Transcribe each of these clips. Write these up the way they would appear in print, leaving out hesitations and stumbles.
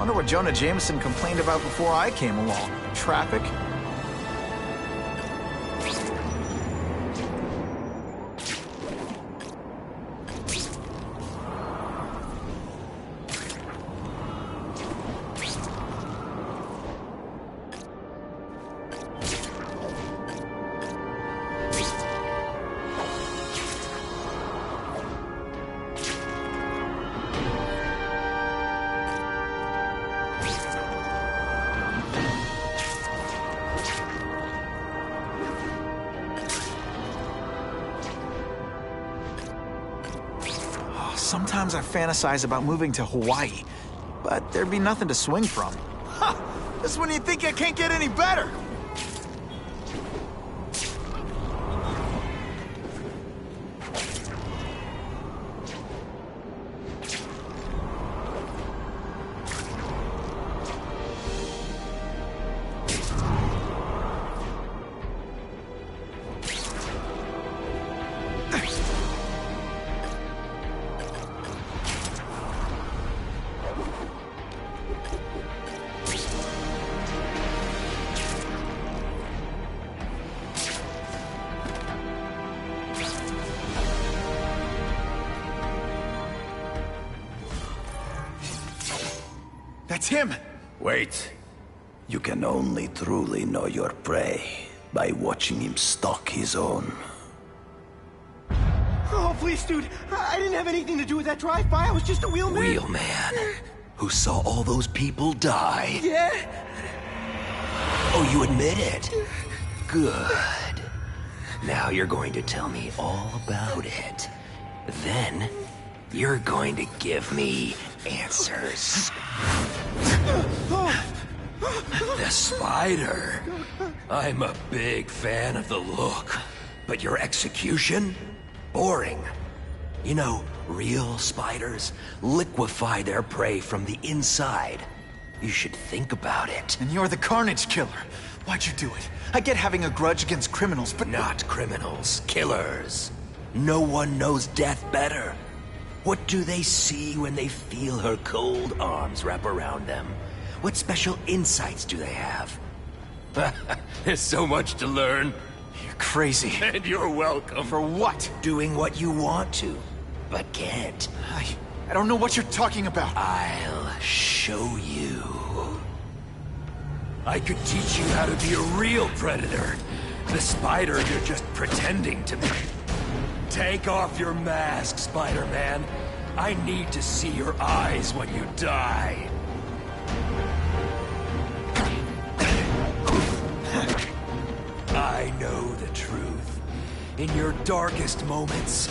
Wonder what Jonah Jameson complained about before I came along. Traffic? Sometimes I fantasize about moving to Hawaii, but there'd be nothing to swing from. Ha! This is when you think I can't get any better! That's him! Wait. You can only truly know your prey by watching him stalk his own. Oh, please, dude. I didn't have anything to do with that drive-by. I was just a wheelman. Wheelman? Who saw all those people die? Yeah? Oh, you admit it? Good. Now you're going to tell me all about it. Then, you're going to give me answers. The spider. I'm a big fan of the look. But your execution? Boring. You know, real spiders liquefy their prey from the inside. You should think about it. And you're the Carnage Killer. Why'd you do it? I get having a grudge against criminals, but... Not criminals, killers. No one knows death better. What do they see when they feel her cold arms wrap around them? What special insights do they have? There's so much to learn. You're crazy. And you're welcome. For what? Doing what you want to, but can't. I don't know what you're talking about. I'll show you. I could teach you how to be a real predator. The spider you're just pretending to be. Take off your mask, Spider-Man. I need to see your eyes when you die. I know the truth. In your darkest moments,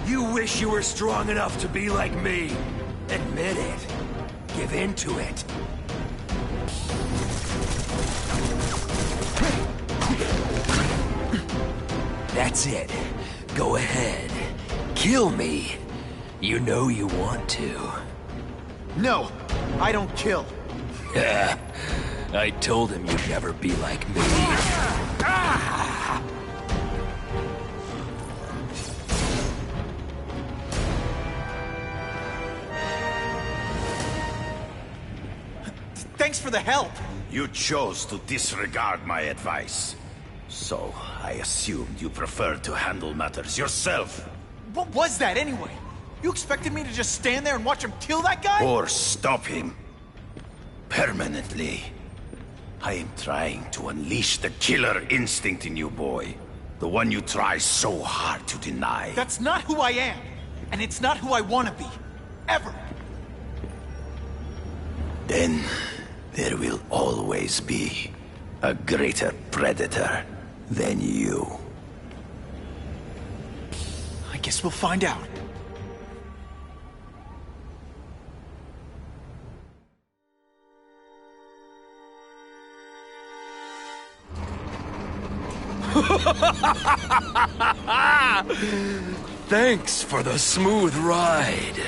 you wish you were strong enough to be like me. Admit it. Give in to it. That's it. Go ahead. Kill me. You know you want to. No, I don't kill. I told him you'd never be like me. Thanks for the help. You chose to disregard my advice. So, I assumed you preferred to handle matters yourself. What was that anyway? You expected me to just stand there and watch him kill that guy? Or stop him. Permanently. I am trying to unleash the killer instinct in you, boy. The one you try so hard to deny. That's not who I am. And it's not who I want to be. Ever. Then, there will always be a greater predator than you. I guess we'll find out. Thanks for the smooth ride.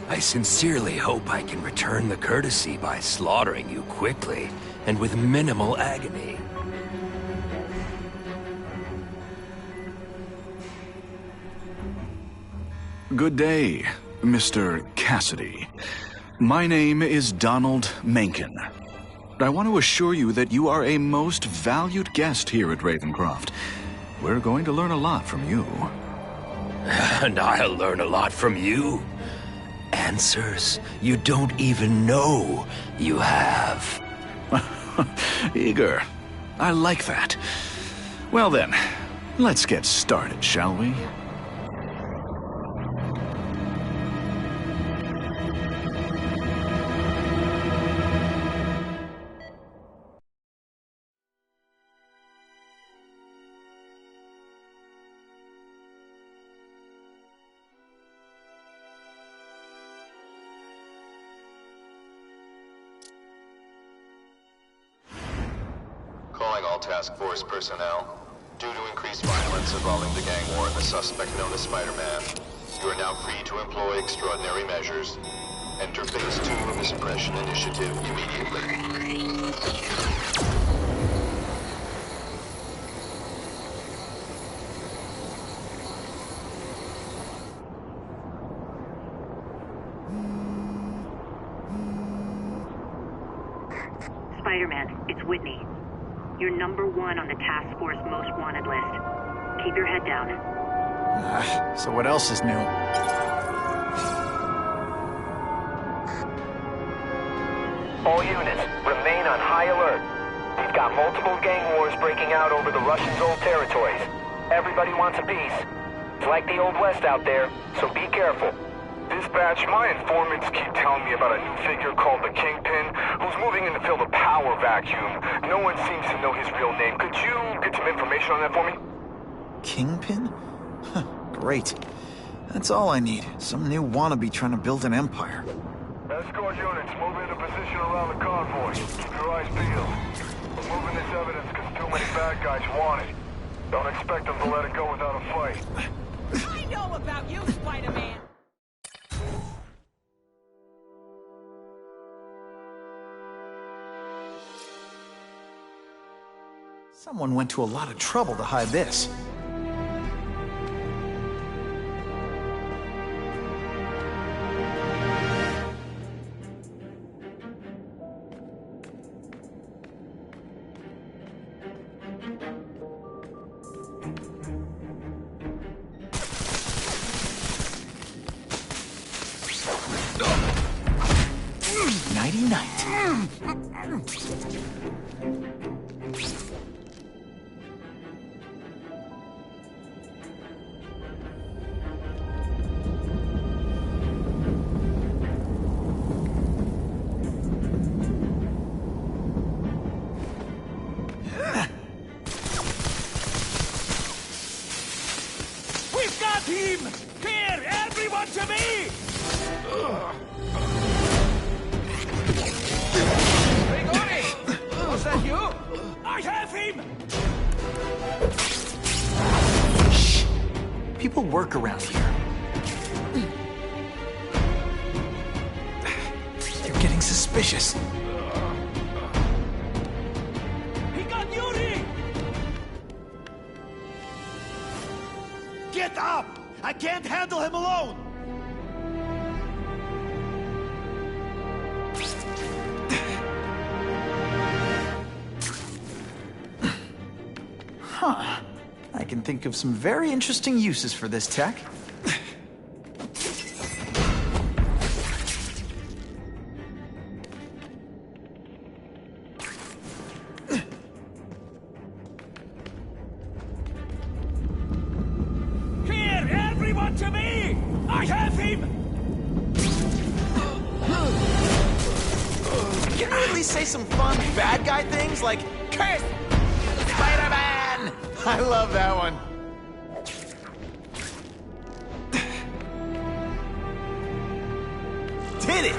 I sincerely hope I can return the courtesy by slaughtering you quickly and with minimal agony. Good day, Mr. Cassidy. My name is Donald Mencken. I want to assure you that you are a most valued guest here at Ravencroft. We're going to learn a lot from you. And I'll learn a lot from you. Answers you don't even know you have. Eager. I like that. Well then, let's get started, shall we? Calling all task force personnel. Due to increased violence involving the gang war and the suspect known as Spider-Man, you are now free to employ extraordinary measures. Enter phase 2 of the suppression initiative immediately. Spider-Man, it's Whitney. You're #1 on the task force most wanted list. Keep your head down. So what else is new? All units, remain on high alert. We've got multiple gang wars breaking out over the Russians' old territories. Everybody wants a piece. It's like the Old West out there, so be careful. Dispatch, my informants keep telling me about a new figure called the Kingpin, who's moving in to fill the power vacuum. No one seems to know his real name. Could you get some information on that for me? Kingpin? Huh, great. That's all I need. Some new wannabe trying to build an empire. Escort units, move into position around the convoy. Keep your eyes peeled. We're moving this evidence because too many bad guys want it. Don't expect them to let it go without a fight. I know about you, Spider-Man! Someone went to a lot of trouble to hide this. Nighty-night. We've got him! Here, everyone to me! Grigori! Was that you? I have him! Shh! People work around here. They're getting suspicious. He got Yuri! Get up! I can't handle him alone! Huh. I can think of some very interesting uses for this tech. Here, everyone to me! I have him! Can you at least say some fun bad guy things like, "Curse Spider-Man"? I love that one. Did it!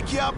pick you up.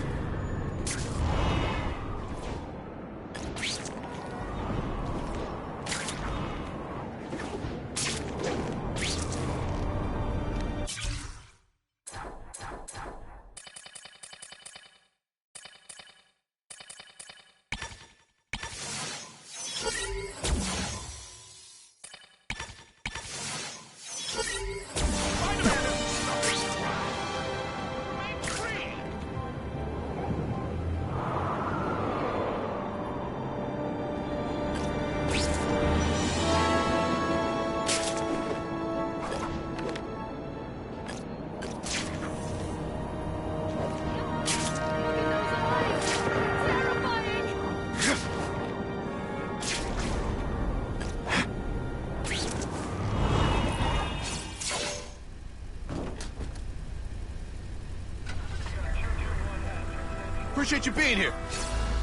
Appreciate you being here.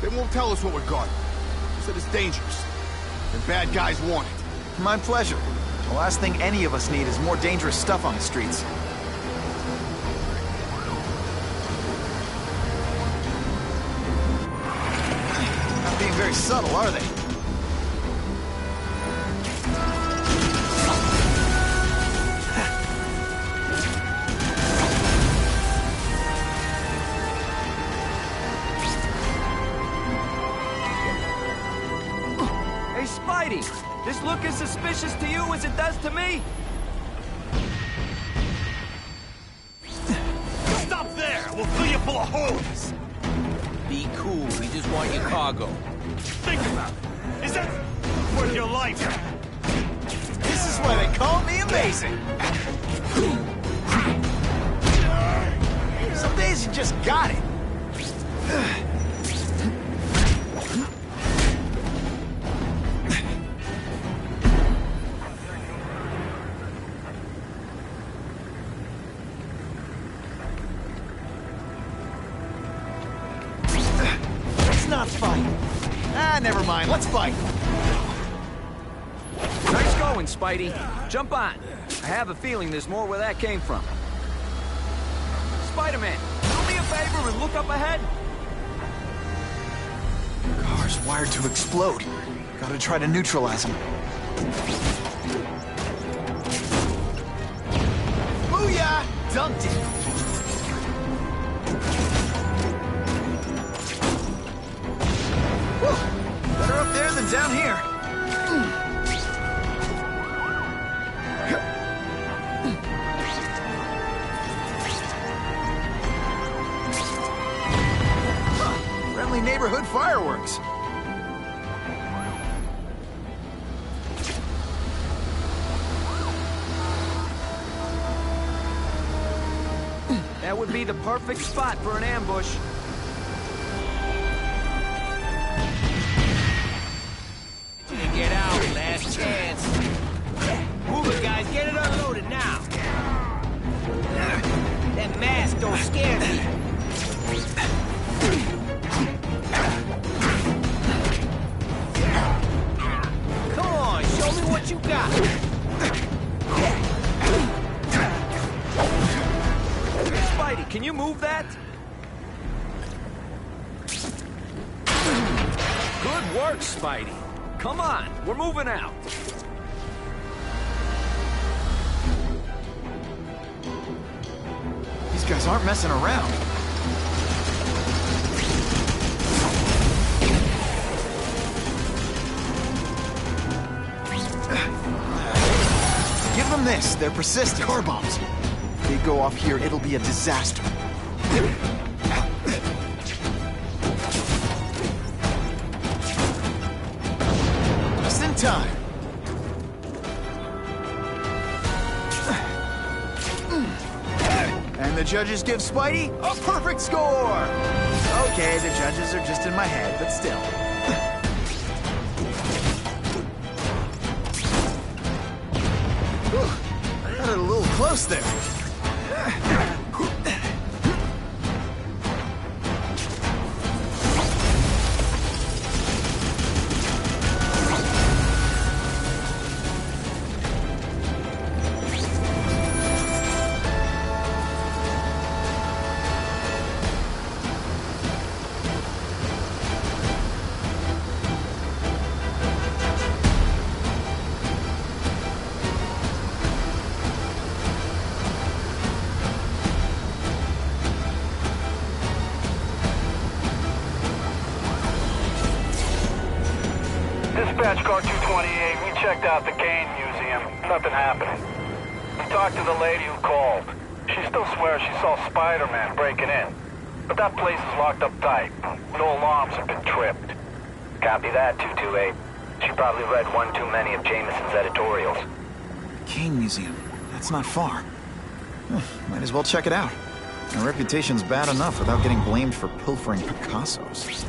They won't tell us what we're guarding. They said it's dangerous. And bad guys want it. My pleasure. The last thing any of us need is more dangerous stuff on the streets. Not being very subtle, are they? This look as suspicious to you as it does to me? Stop there! We'll fill you full of holes! Be cool, we just want your cargo. Think about it. Is that worth your life? This is why they call me amazing! Some days you just got it. Not fight. Never mind. Let's fight. Nice going, Spidey. Jump on. I have a feeling there's more where that came from. Spider-Man, do me a favor and look up ahead. The car's wired to explode. Gotta try to neutralize him. Booyah! Dunked it. Better up there than down here. Friendly neighborhood fireworks. That would be the perfect spot for an ambush. Get out, last chance. Move it, guys. Get it unloaded now. That mask don't scare me. Come on, show me what you got. Spidey, can you move that? Good work, Spidey. Come on, we're moving out. These guys aren't messing around. Give them this. They're persistent. Car bombs. If they go off here, it'll be a disaster. Just in time. And the judges give Spidey a perfect score! Okay, the judges are just in my head, but still. I got it a little close there. Dispatch car 228, we checked out the Kane Museum. Nothing happening. We talked to the lady who called. She still swears she saw Spider-Man breaking in. But that place is locked up tight. No alarms have been tripped. Copy that, 228. She probably read one too many of Jameson's editorials. Kane Museum. That's not far. Might as well check it out. My reputation's bad enough without getting blamed for pilfering Picassos.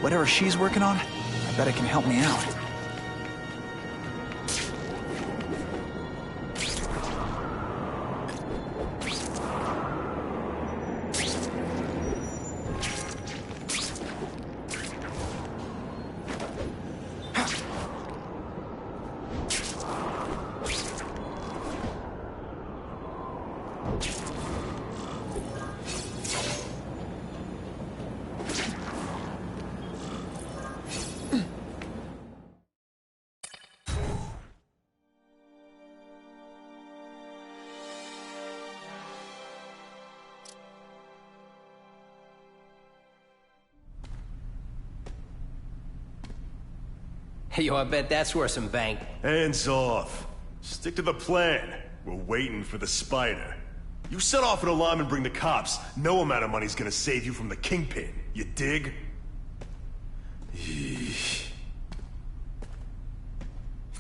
Whatever she's working on, I bet it can help me out. Hey, yo, I bet that's worth some bank. Hands off. Stick to the plan. We're waiting for the spider. You set off an alarm and bring the cops. No amount of money's gonna save you from the Kingpin. You dig?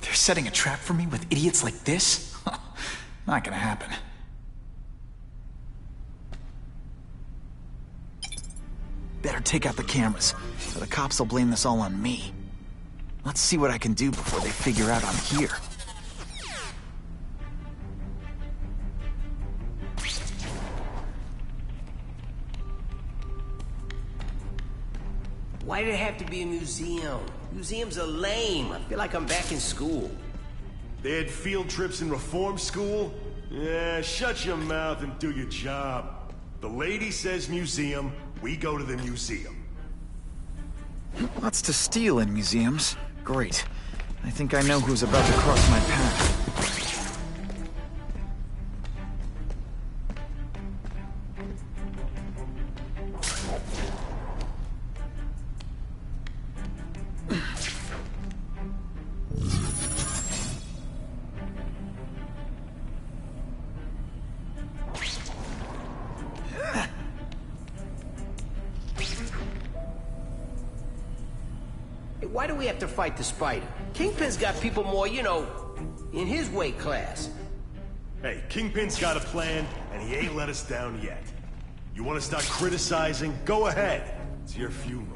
They're setting a trap for me with idiots like this? Not gonna happen. Better take out the cameras, or the cops will blame this all on me. Let's see what I can do before they figure out I'm here. Why did it have to be a museum? Museums are lame. I feel like I'm back in school. They had field trips in reform school? Yeah, shut your mouth and do your job. The lady says museum, we go to the museum. Lots to steal in museums. Great. I think I know who's about to cross my path. Why do we have to fight the spider? Kingpin's got people more, you know, in his weight class. Hey, Kingpin's got a plan, and he ain't let us down yet. You want to start criticizing? Go ahead. It's your funeral.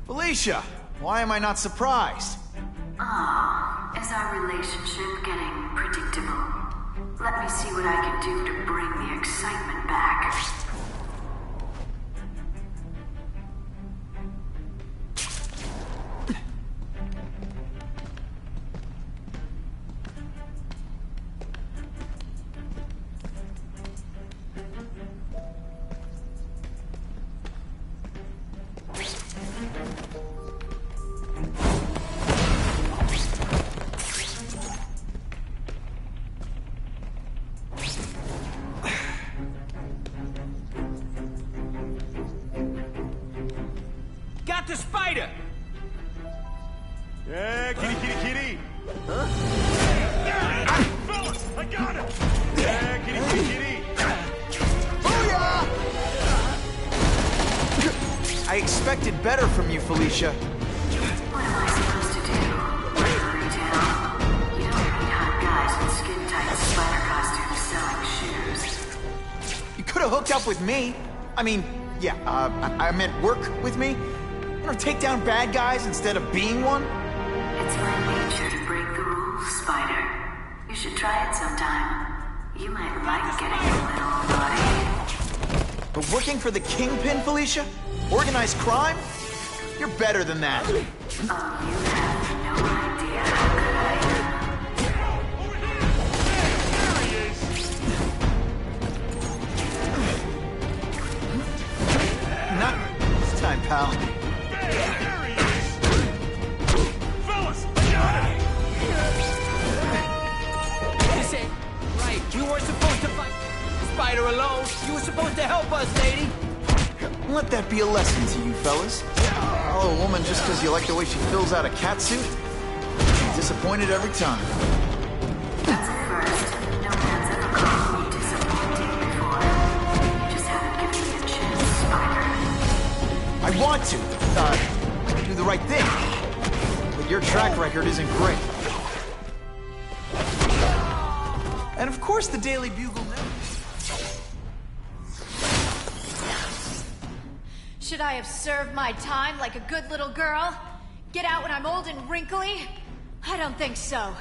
Felicia, why am I not surprised? Ah, is our relationship getting predictable? Let me see what I can do to bring the excitement back. Got the spider! Yeah, kitty, kitty, kitty! Huh? Fellas, I got it! Yeah, kitty, kitty, kitty! Booyah! I expected better from you, Felicia. What am I supposed to do? Retail? You don't need hot guys with skin-tight spider hooked up with me. I mean, yeah, I meant work with me. You know, take down bad guys instead of being one. It's my nature to break the rules, Spider. You should try it sometime. You might like getting a little naughty. But working for the Kingpin, Felicia? Organized crime? You're better than that. Oh, you have no idea how good I am. Not this time, pal. Fellas, got it! This ain't right. You weren't supposed to fight Spider alone. You were supposed to help us, lady. Let that be a lesson to you, fellas. Follow a woman just because you like the way she fills out a catsuit? She's disappointed every time. That's a first. No man's ever called me disappointing before. You just haven't given me a chance, Spider. I want to, do the right thing. But your track record isn't great. And of course the Daily Bugle never... Should I have served my time like a good little girl? Get out when I'm old and wrinkly? I don't think so.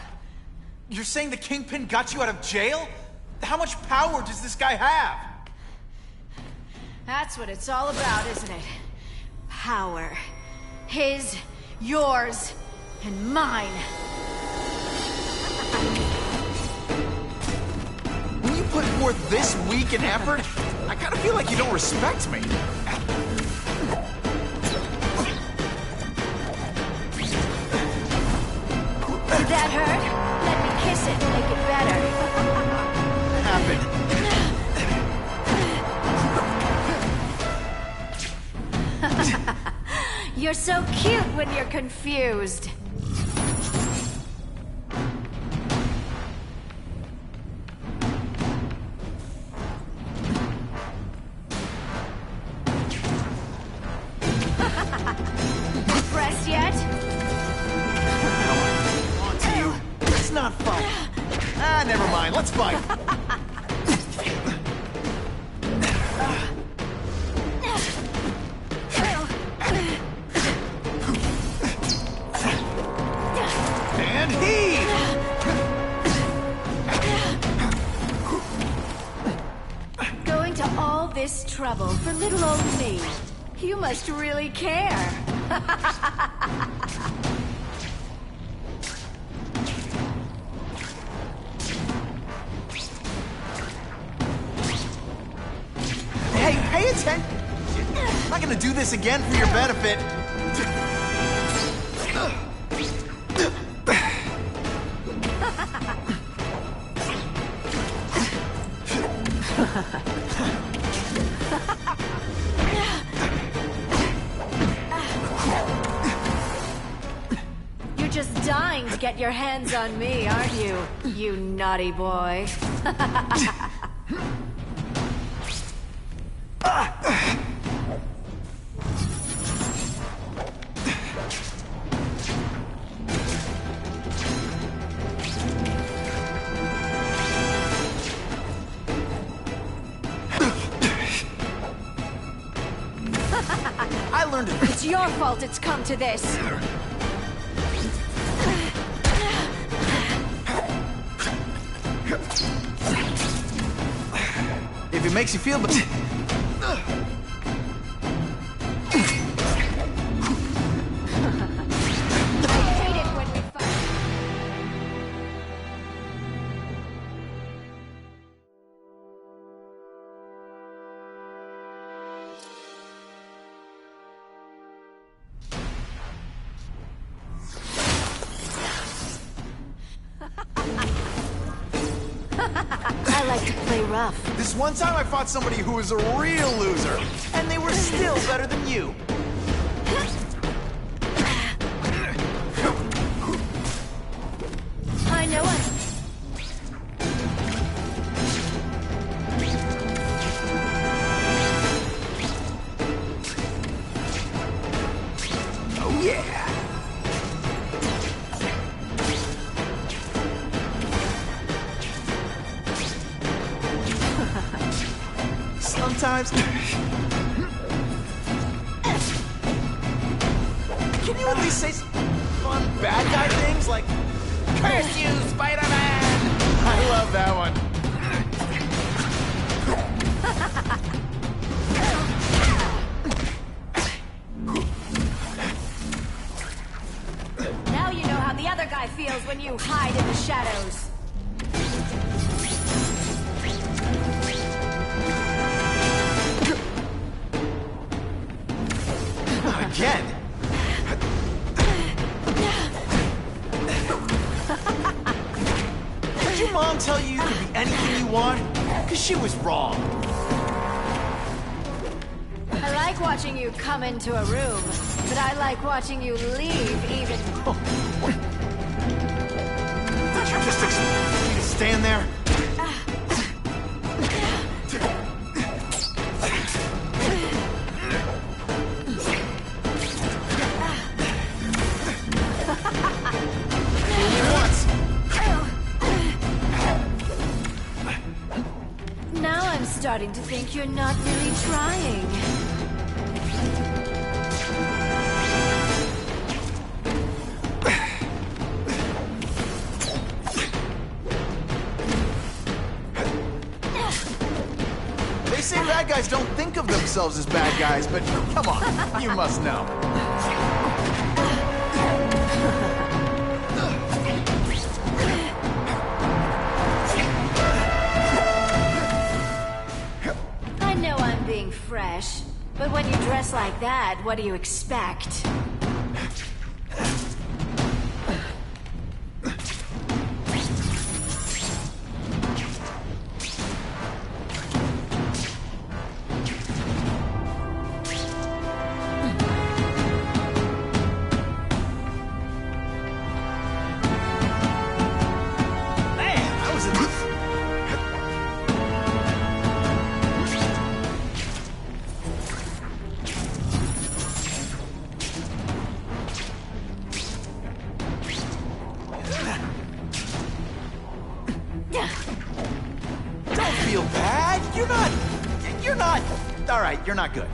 You're saying the Kingpin got you out of jail? How much power does this guy have? That's what it's all about, isn't it? Power. His, yours, and mine. When you put forth this week and effort, I kind of feel like you don't respect me. Did that hurt? Let me kiss it and make it better. Happen. You're so cute when you're confused. Impressed yet? It's not fun. Ah, never mind. Let's fight. And heave! Going to all this trouble for little old me. You must really care. Hey, pay attention! I'm not gonna do this again for your benefit. You're just dying to get your hands on me, aren't you? You naughty boy. I learned it. It's your fault it's come to this. If it makes you feel better. I like to play rough. This one time I fought somebody who was a real loser, and they were still better than you. I know it. Oh yeah. sometimes? Can you at least say some fun bad guy things like, "Curse you, Spider-Man"? I love that one. Now you know how the other guy feels when you hide in the shadows. Not again. Did your mom tell you you could be anything you want? Because she was wrong. I like watching you come into a room, but I like watching you leave even more. Did you just expect me to stand there? Now I'm starting to think you're not really trying. They say bad guys don't think of themselves as bad guys, but come on, you must know. I know I'm being fresh, but when you dress like that, what do you expect? Don't feel bad. You're not. All right, you're not good.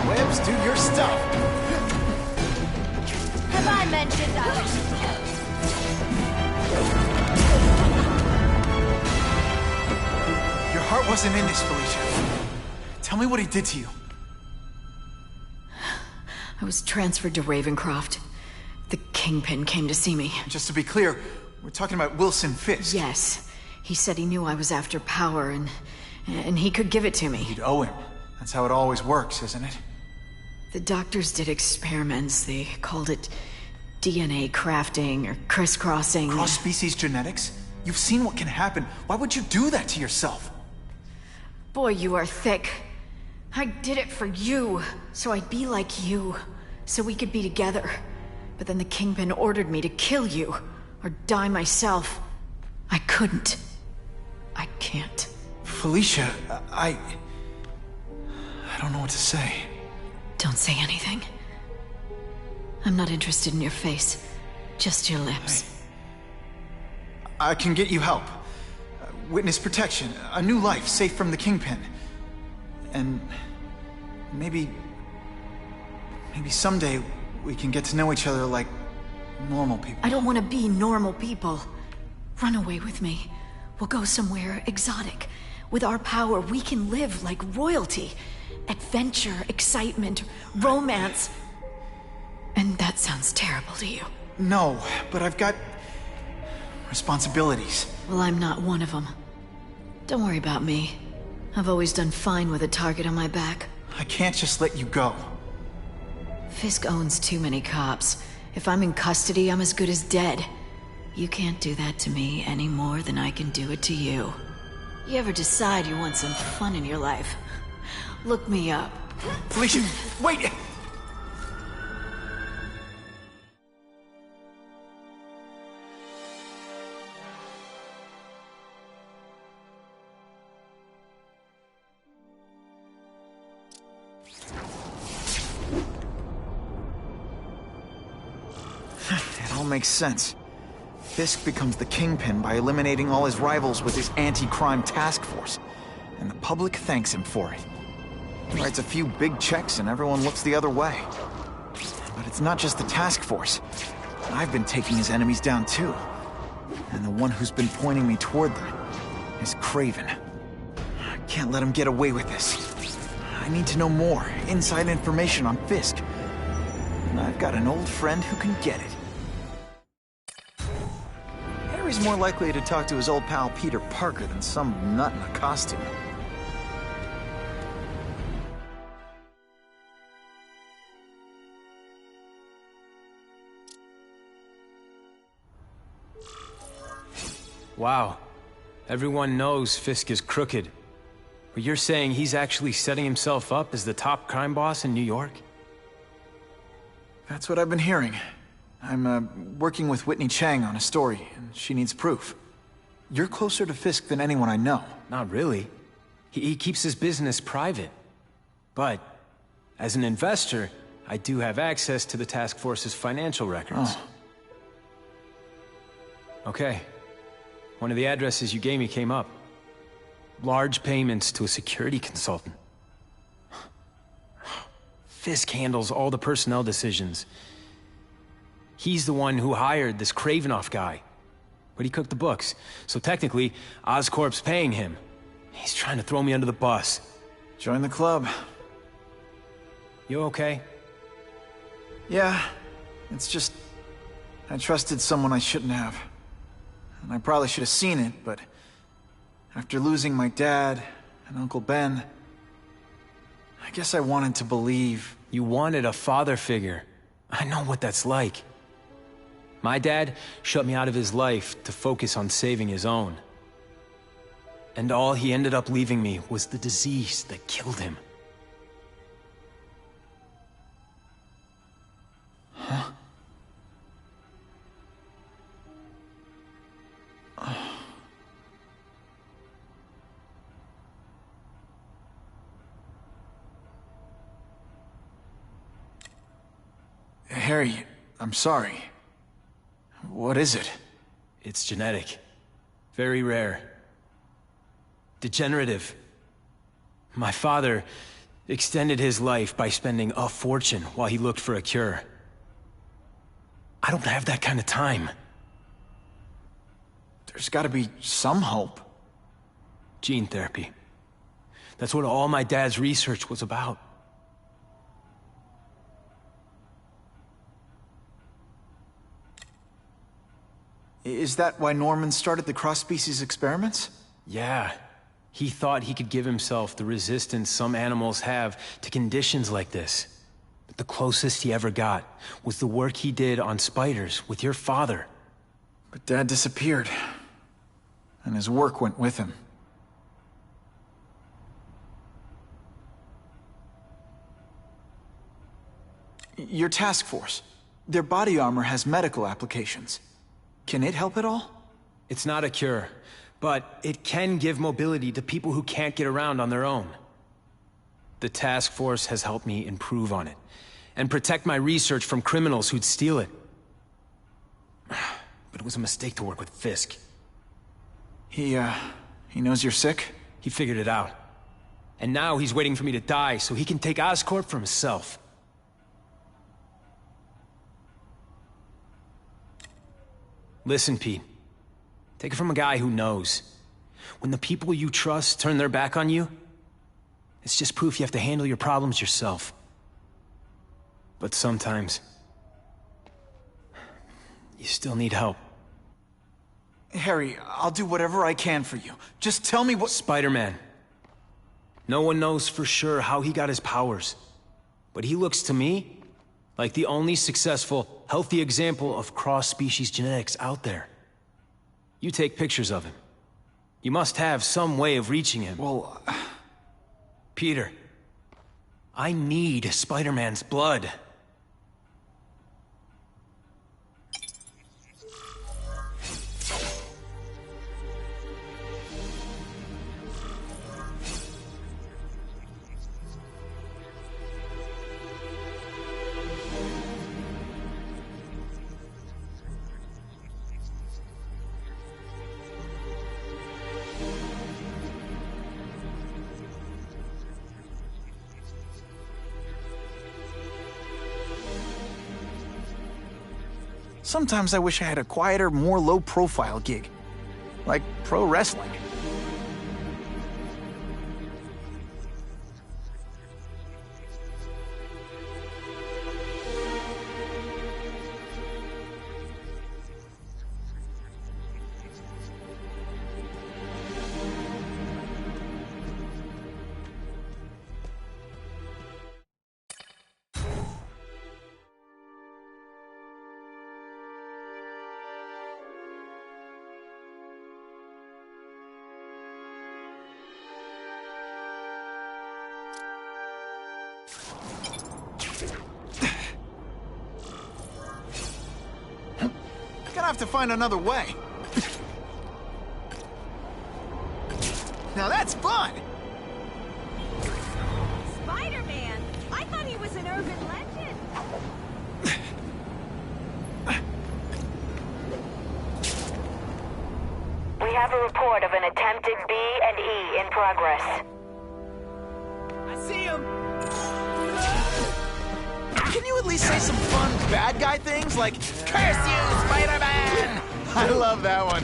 Webs, do your stuff. Have I mentioned Your heart wasn't in this, Felicia. Tell me what he did to you. I was transferred to Ravencroft. The Kingpin came to see me. Just to be clear, we're talking about Wilson Fisk. Yes. He said he knew I was after power and he could give it to me. You'd owe him. That's how it always works, isn't it? The doctors did experiments. They called it DNA crafting or crisscrossing. Cross-species genetics? You've seen what can happen. Why would you do that to yourself? Boy, you are thick. I did it for you, so I'd be like you, so we could be together. But then the Kingpin ordered me to kill you, or die myself. I couldn't. I can't. Felicia, I don't know what to say. Don't say anything. I'm not interested in your face. Just your lips. I can get you help. Witness protection, a new life safe from the Kingpin. And maybe someday we can get to know each other like normal people. I don't want to be normal people. Run away with me. We'll go somewhere exotic. With our power, we can live like royalty. Adventure, excitement, romance. And that sounds terrible to you. No, but I've got responsibilities. Well, I'm not one of them. Don't worry about me. I've always done fine with a target on my back. I can't just let you go. Fisk owns too many cops. If I'm in custody, I'm as good as dead. You can't do that to me any more than I can do it to you. You ever decide you want some fun in your life? Look me up. Felicia, wait! makes sense. Fisk becomes the Kingpin by eliminating all his rivals with his anti-crime task force. And the public thanks him for it. He writes a few big checks and everyone looks the other way. But it's not just the task force. I've been taking his enemies down too. And the one who's been pointing me toward them is Kraven. I can't let him get away with this. I need to know more, inside information on Fisk. And I've got an old friend who can get it. Harry's more likely to talk to his old pal Peter Parker than some nut in a costume. Wow. Everyone knows Fisk is crooked. But you're saying he's actually setting himself up as the top crime boss in New York? That's what I've been hearing. I'm working with Whitney Chang on a story, and she needs proof. You're closer to Fisk than anyone I know. Not really. He keeps his business private. But, as an investor, I do have access to the task force's financial records. Oh. Okay. One of the addresses you gave me came up. Large payments to a security consultant. Fisk handles all the personnel decisions. He's the one who hired this Kravinoff guy. But he cooked the books, so technically, Oscorp's paying him. He's trying to throw me under the bus. Join the club. You okay? Yeah, it's just... I trusted someone I shouldn't have. And I probably should have seen it, but... after losing my dad and Uncle Ben... I guess I wanted to believe... You wanted a father figure. I know what that's like. My dad shut me out of his life to focus on saving his own. And all he ended up leaving me was the disease that killed him. Huh? Harry, I'm sorry. What is it? It's genetic. Very rare. Degenerative. My father extended his life by spending a fortune while he looked for a cure. I don't have that kind of time. There's gotta be some hope. Gene therapy. That's what all my dad's research was about. Is that why Norman started the cross-species experiments? Yeah. He thought he could give himself the resistance some animals have to conditions like this. But the closest he ever got was the work he did on spiders with your father. But Dad disappeared. And his work went with him. Your task force. Their body armor has medical applications. Can it help at all? It's not a cure, but it can give mobility to people who can't get around on their own. The task force has helped me improve on it, and protect my research from criminals who'd steal it. But it was a mistake to work with Fisk. He knows you're sick? He figured it out. And now he's waiting for me to die so he can take Oscorp for himself. Listen, Pete. Take it from a guy who knows. When the people you trust turn their back on you, it's just proof you have to handle your problems yourself. But sometimes, you still need help. Harry, I'll do whatever I can for you. Just tell me what— Spider-Man. No one knows for sure how he got his powers. But he looks to me like the only successful, healthy example of cross-species genetics out there. You take pictures of him. You must have some way of reaching him. Well... Peter, I need Spider-Man's blood. Sometimes I wish I had a quieter, more low-profile gig. Like pro wrestling. Gonna have to find another way. Now that's fun! Spider-Man! I thought he was an urban legend! We have a report of an attempted B&E in progress. I see him! Can you at least say some fun bad guy things like, "Curse you, Spider-Man!" I love that one.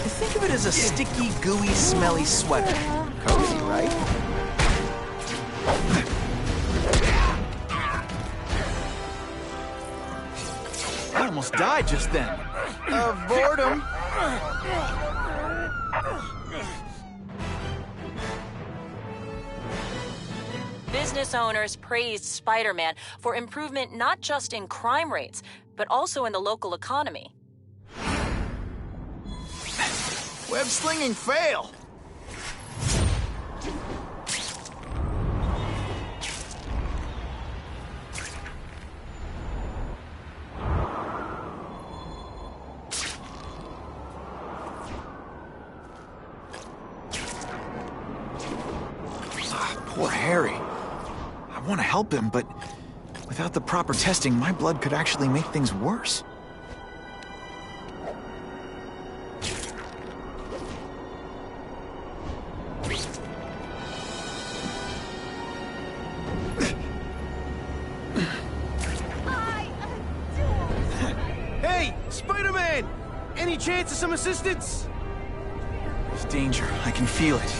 Think of it as a sticky, gooey, smelly sweater. Cozy, right? I almost died just then. Of boredom. Business owners praised Spider-Man for improvement not just in crime rates, but also in the local economy. Web slinging fail. Poor Harry. I want to help him, but without the proper testing, my blood could actually make things worse. Hey, Spider-Man! Any chance of some assistance? There's danger. I can feel it.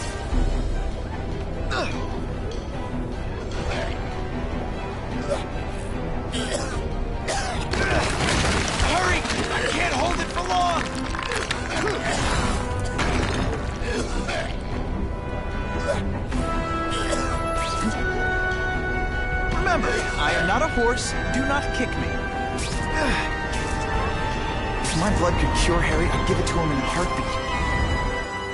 Hurry! I can't hold it for long! Remember, I am not a horse. Do not kick me. If my blood could cure Harry, I'd give it to him in a heartbeat.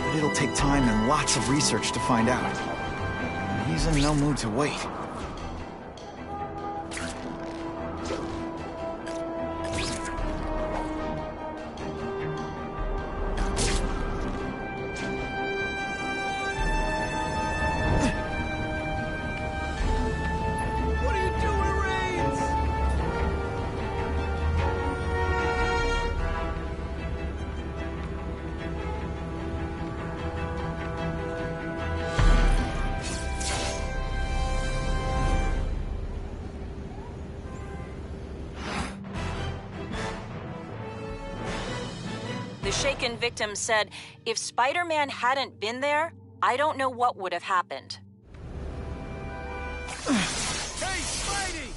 But it'll take time and lots of research to find out. And he's in no mood to wait. What are you doing, Reigns? The shaken victim said, if Spider-Man hadn't been there, I don't know what would have happened. Hey, Spidey!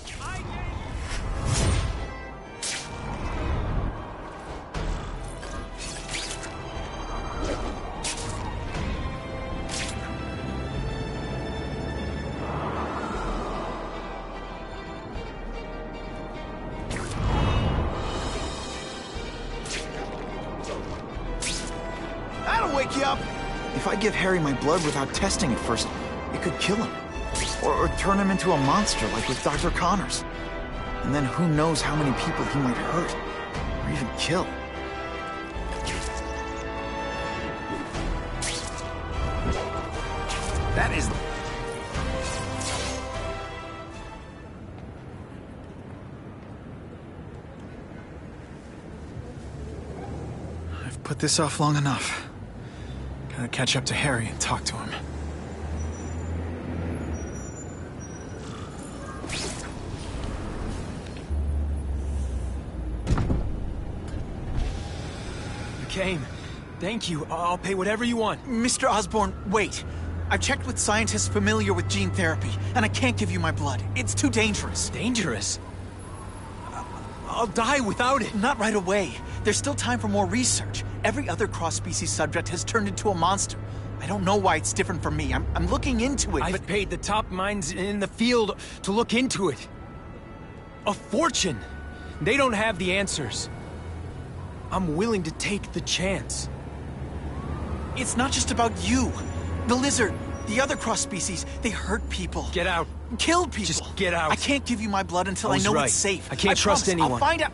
That'll wake you up! If I give Harry my blood without testing it first, it could kill him. Or turn him into a monster like with Dr. Connors. And then who knows how many people he might hurt. Or even kill. That is... I've put this off long enough. Gotta catch up to Harry and talk to him. Kane, thank you. I'll pay whatever you want. Mr. Osborn, wait. I've checked with scientists familiar with gene therapy, and I can't give you my blood. It's too dangerous. Dangerous? I'll die without it. Not right away. There's still time for more research. Every other cross-species subject has turned into a monster. I don't know why it's different from me. I'm looking into it, I've paid the top minds in the field to look into it. A fortune. They don't have the answers. I'm willing to take the chance. It's not just about you. The lizard, the other cross-species, they hurt people. Get out. Killed people. Just get out. I can't give you my blood until I know it's safe. I can't trust promise. anyone. I'll find out.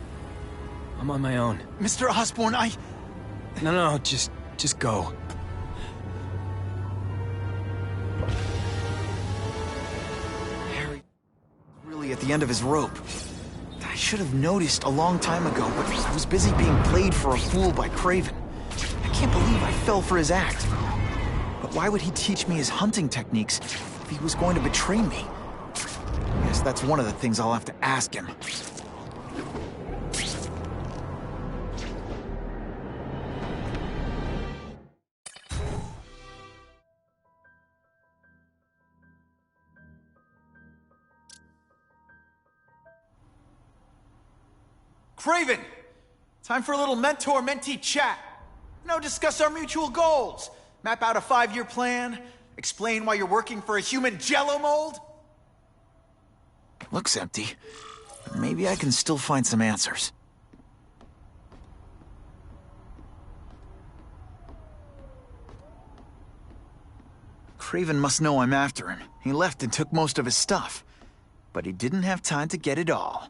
I'm on my own. Mr. Osborn, No, just go. Harry really at the end of his rope. I should have noticed a long time ago, but I was busy being played for a fool by Kraven. I can't believe I fell for his act. But why would he teach me his hunting techniques if he was going to betray me? I guess that's one of the things I'll have to ask him. Kraven! Time for a little mentor-mentee chat. Discuss our mutual goals. Map out a 5-year plan. Explain why you're working for a human jello mold. Looks empty. But maybe I can still find some answers. Kraven must know I'm after him. He left and took most of his stuff. But he didn't have time to get it all.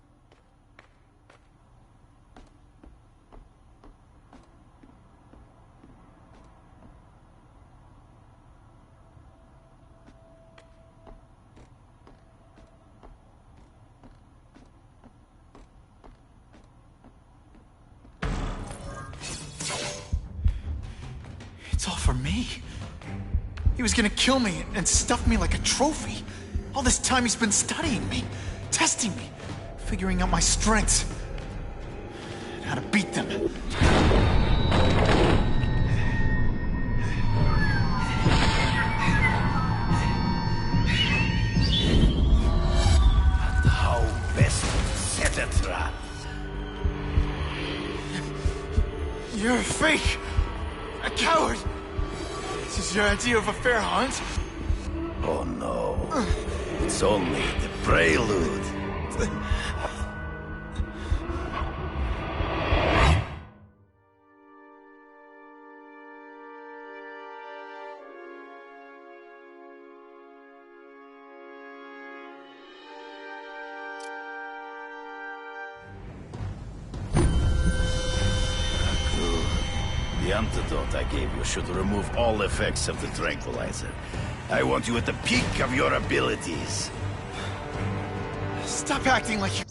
It's all for me. He was gonna kill me and stuff me like a trophy. All this time he's been studying me, testing me, figuring out my strengths, and how to beat them. And how best to set a trap. You're a fake! A coward! This is your idea of a fair hunt? Oh no. It's only the prelude. The antidote I gave you should remove all effects of the tranquilizer. I want you at the peak of your abilities. Stop acting like you're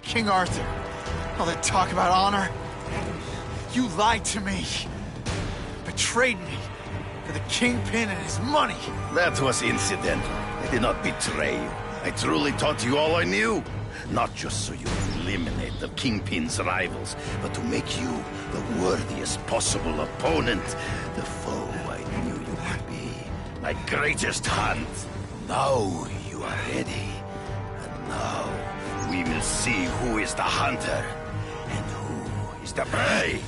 King Arthur. All that talk about honor. You lied to me. Betrayed me. For the Kingpin and his money. That was incidental. I did not betray you. I truly taught you all I knew. Not just so you would eliminate the Kingpin's rivals, but to make you the worthiest possible opponent. The foe I knew you would be. My greatest hunt. Now you are ready. And now we will see who is the hunter and who is the prey.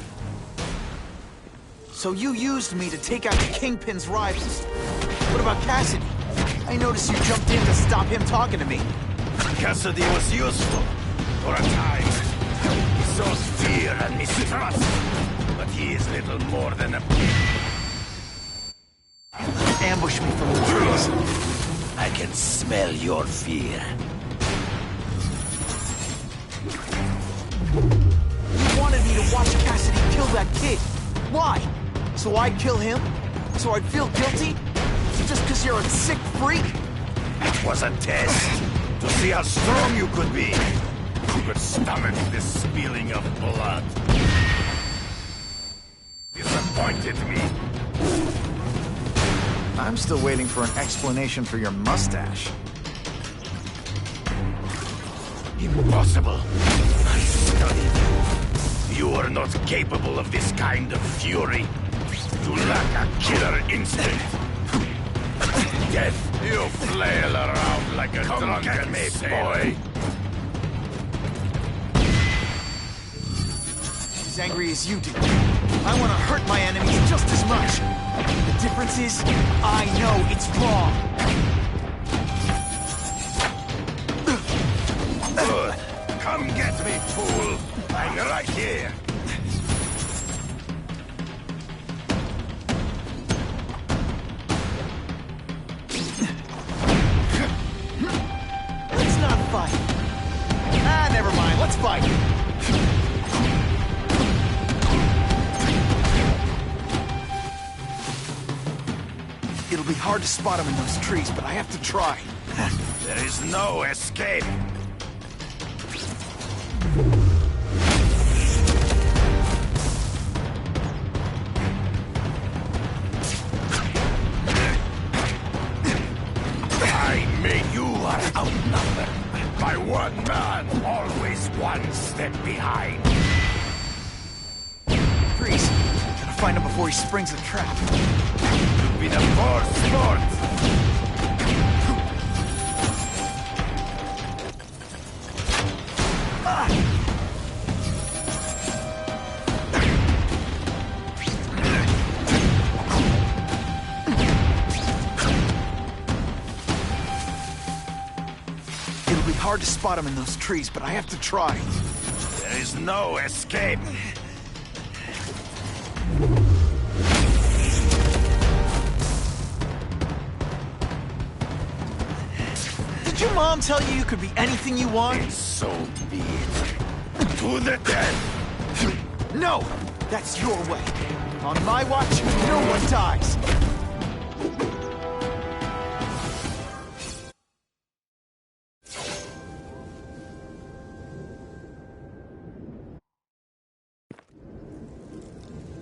So you used me to take out the Kingpin's rivals. What about Cassidy? I noticed you jumped in to stop him talking to me. Cassidy was useful for a time. He sows fear and mistrust, but he is little more than a ambush me from the trees. I can smell your fear. You wanted me to watch Cassidy kill that kid. Why? So I'd kill him? So I'd feel guilty? Just because you're a sick freak? It was a test. To see how strong you could be. Who could stomach this spilling of blood? Disappointed me. I'm still waiting for an explanation for your mustache. Impossible. I studied you. You are not capable of this kind of fury. You lack a killer instinct. Death, you flail around like a drunken boy. As angry as you do. I want to hurt my enemies just as much. The difference is, I know it's wrong. Good. Come get me, fool. I'm right here. Let's not fight. Ah, never mind. Let's fight. It'll be hard to spot him in those trees, but I have to try. There is no escape. You are outnumbered by one man, always one step behind. Freeze. Gotta find him before he springs the trap. You'll be the fourth sport. Hard to spot him in those trees, but I have to try. There is no escape. Did your mom tell you you could be anything you want? And so be it. To the death. No! That's your way. On my watch, no one dies.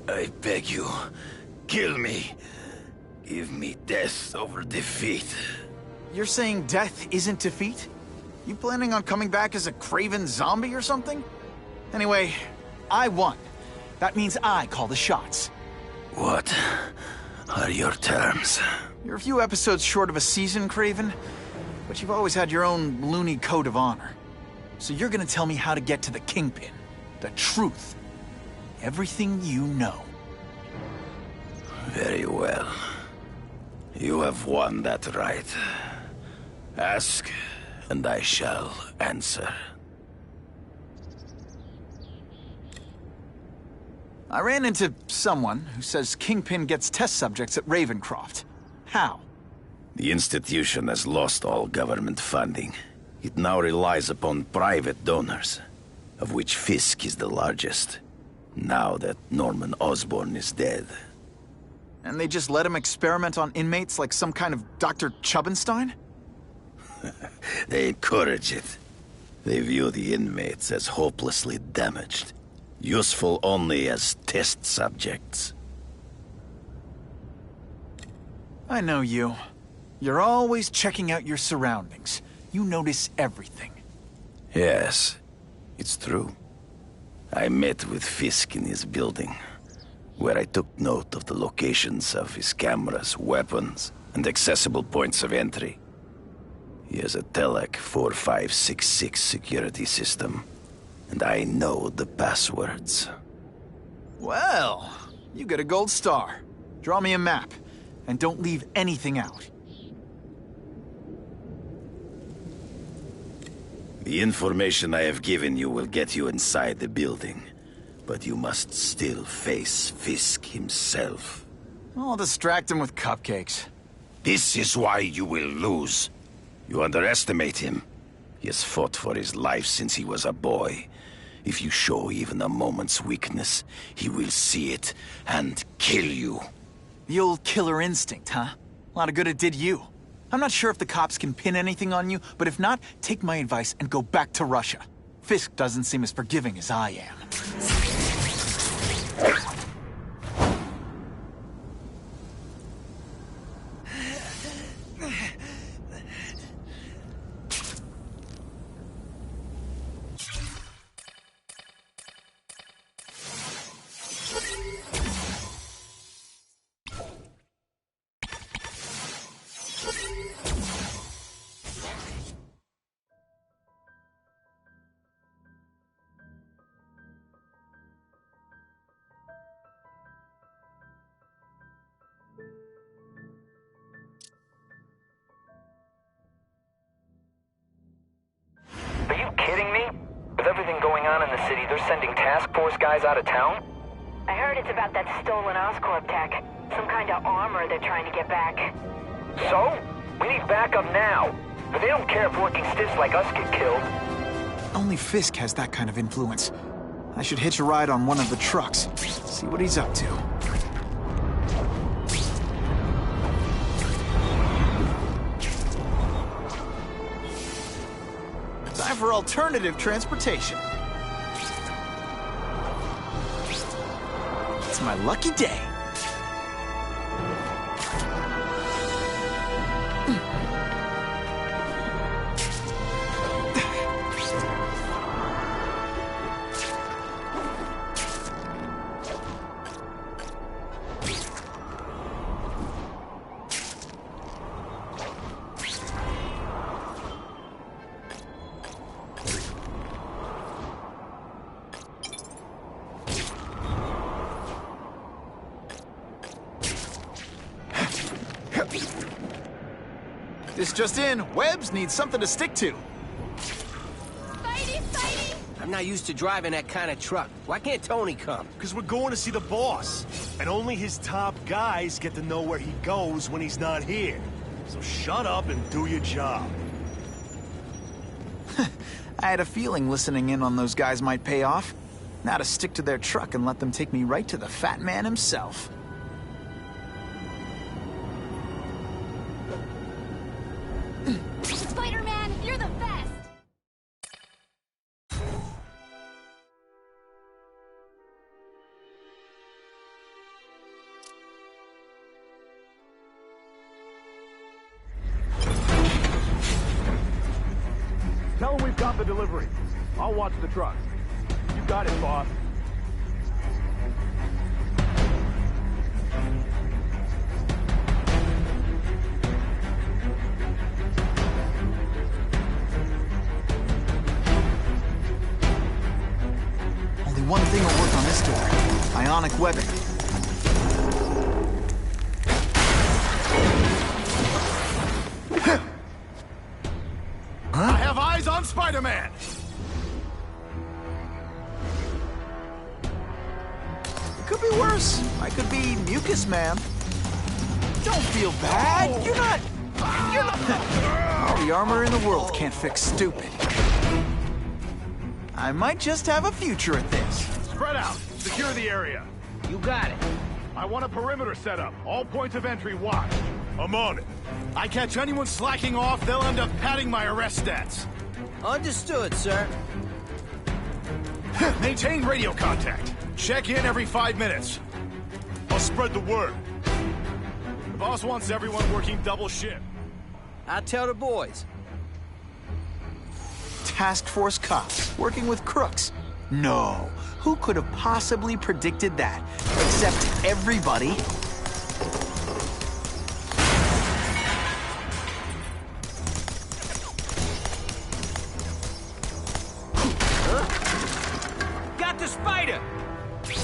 I beg you, kill me. Give me death over defeat. You're saying death isn't defeat? You planning on coming back as a craven zombie or something? Anyway, I won. That means I call the shots. What are your terms? You're a few episodes short of a season, Craven, but you've always had your own loony code of honor. So you're gonna tell me how to get to the Kingpin. The truth. Everything you know. Very well. You have won that right. Ask, and I shall answer. I ran into someone who says Kingpin gets test subjects at Ravencroft. How? The institution has lost all government funding. It now relies upon private donors, of which Fisk is the largest. Now that Norman Osborn is dead. And they just let him experiment on inmates like some kind of Dr. Chubbenstein? They encourage it. They view the inmates as hopelessly damaged, useful only as test subjects. I know you. You're always checking out your surroundings. You notice everything. Yes, it's true. I met with Fisk in his building, where I took note of the locations of his cameras, weapons, and accessible points of entry. He has a Telek 4566 security system, and I know the passwords. Well, you get a gold star. Draw me a map, and don't leave anything out. The information I have given you will get you inside the building, but you must still face Fisk himself. I'll distract him with cupcakes. This is why you will lose. You underestimate him. He has fought for his life since he was a boy. If you show even a moment's weakness, he will see it and kill you. The old killer instinct, huh? A lot of good it did you. I'm not sure if the cops can pin anything on you, but if not, take my advice and go back to Russia. Fisk doesn't seem as forgiving as I am. kidding me? With everything going on in the city, they're sending task force guys out of town? I heard it's about that stolen Oscorp tech. Some kind of armor they're trying to get back. So? We need backup now. But they don't care if working stiffs like us get killed. Only Fisk has that kind of influence. I should hitch a ride on one of the trucks. See what he's up to. Time for alternative transportation. It's my lucky day. This just in, Webbs needs something to stick to. Spidey! I'm not used to driving that kind of truck. Why can't Tony come? Because we're going to see the boss. And only his top guys get to know where he goes when he's not here. So shut up and do your job. I had a feeling listening in on those guys might pay off. Now to stick to their truck and let them take me right to the Fat Man himself. Spider-Man, you're the best! Tell him we've got the delivery. I'll watch the truck. You got it, boss. Only one thing will work on this door. Ionic webbing. I have eyes on Spider-Man! It could be worse. I could be Mucus Man. Don't feel bad. You're not... All the armor in the world can't fix stupid. I might just have a future at this. Spread out. Secure the area. You got it. I want a perimeter set up. All points of entry watched. I'm on it. I catch anyone slacking off, they'll end up padding my arrest stats. Understood, sir. Maintain radio contact. Check in every 5 minutes. I'll spread the word. The boss wants everyone working double shift. I'll tell the boys. Task Force cops working with crooks. No. Who could have possibly predicted that? Except everybody. Got the spider! He's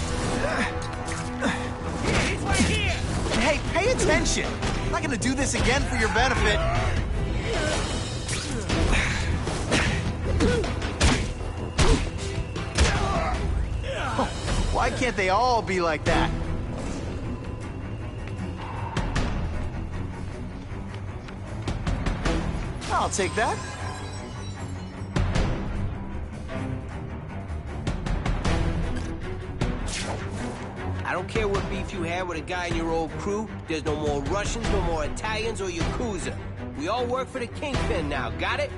right here! Hey, pay attention! I'm not gonna do this again for your benefit. Why can't they all be like that? I'll take that. I don't care what beef you had with a guy in your old crew. There's no more Russians, no more Italians or Yakuza. We all work for the Kingpin now, got it?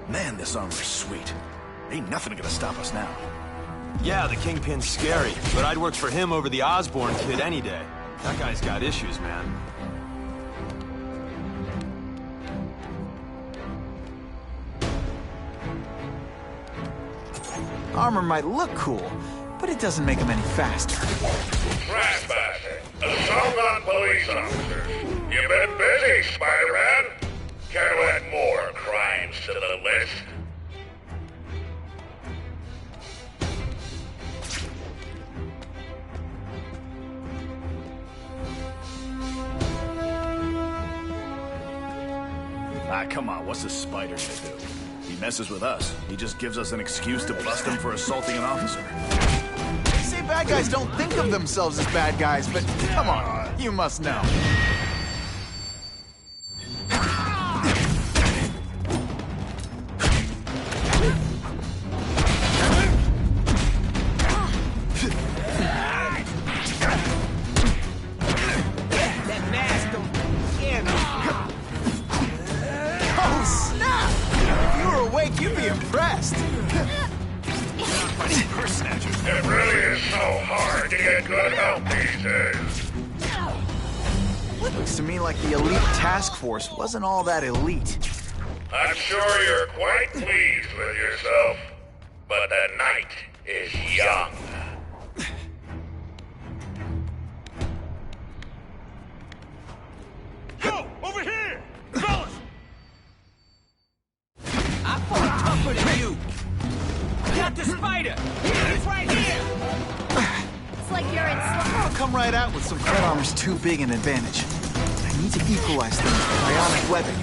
Man, this armor's sweet. Ain't nothing gonna stop us now. Yeah, the Kingpin's scary, but I'd work for him over the Osborn kid any day. That guy's got issues, man. Armor might look cool, but it doesn't make him any faster. Right, police officers. You've been busy, Spider-Man. Care to add more crimes to the list? Ah, come on, what's the Spider gonna do? He messes with us. He just gives us an excuse to bust him for assaulting an officer. They say bad guys don't think of themselves as bad guys, but come on, you must know. You'd be impressed. It really is so hard to get good help these days. Looks to me like the elite task force wasn't all that elite. I'm sure you're quite pleased with yourself, but the night is young. Yo, over here! Fellas! I fought tougher than you. Got the Spider. He's right here. It's like you're in slow. I'll come right out with some cut armor's too big an advantage. I need to equalize things with bionic webbing.